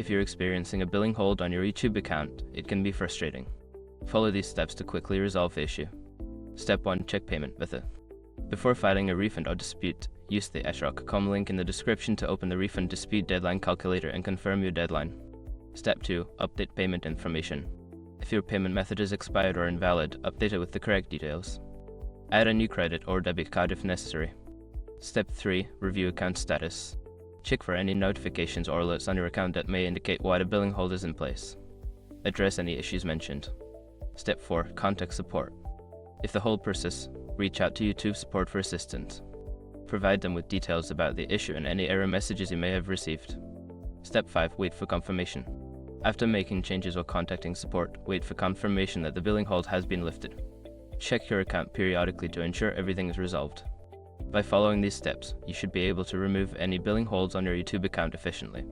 If you're experiencing a billing hold on your YouTube account, it can be frustrating. Follow these steps to quickly resolve the issue. Step 1. Check payment method. Before filing a refund or dispute, use the shrok.com link in the description to open the refund dispute deadline calculator and confirm your deadline. Step 2. Update payment information. If your payment method is expired or invalid, update it with the correct details. Add a new credit or debit card if necessary. Step 3. Review account status. Check for any notifications or alerts on your account that may indicate why the billing hold is in place. Address any issues mentioned. Step 4. Contact support. If the hold persists, reach out to YouTube support for assistance. Provide them with details about the issue and any error messages you may have received. Step 5. Wait for confirmation. After making changes or contacting support, wait for confirmation that the billing hold has been lifted. Check your account periodically to ensure everything is resolved. By following these steps, you should be able to remove any billing holds on your YouTube account efficiently.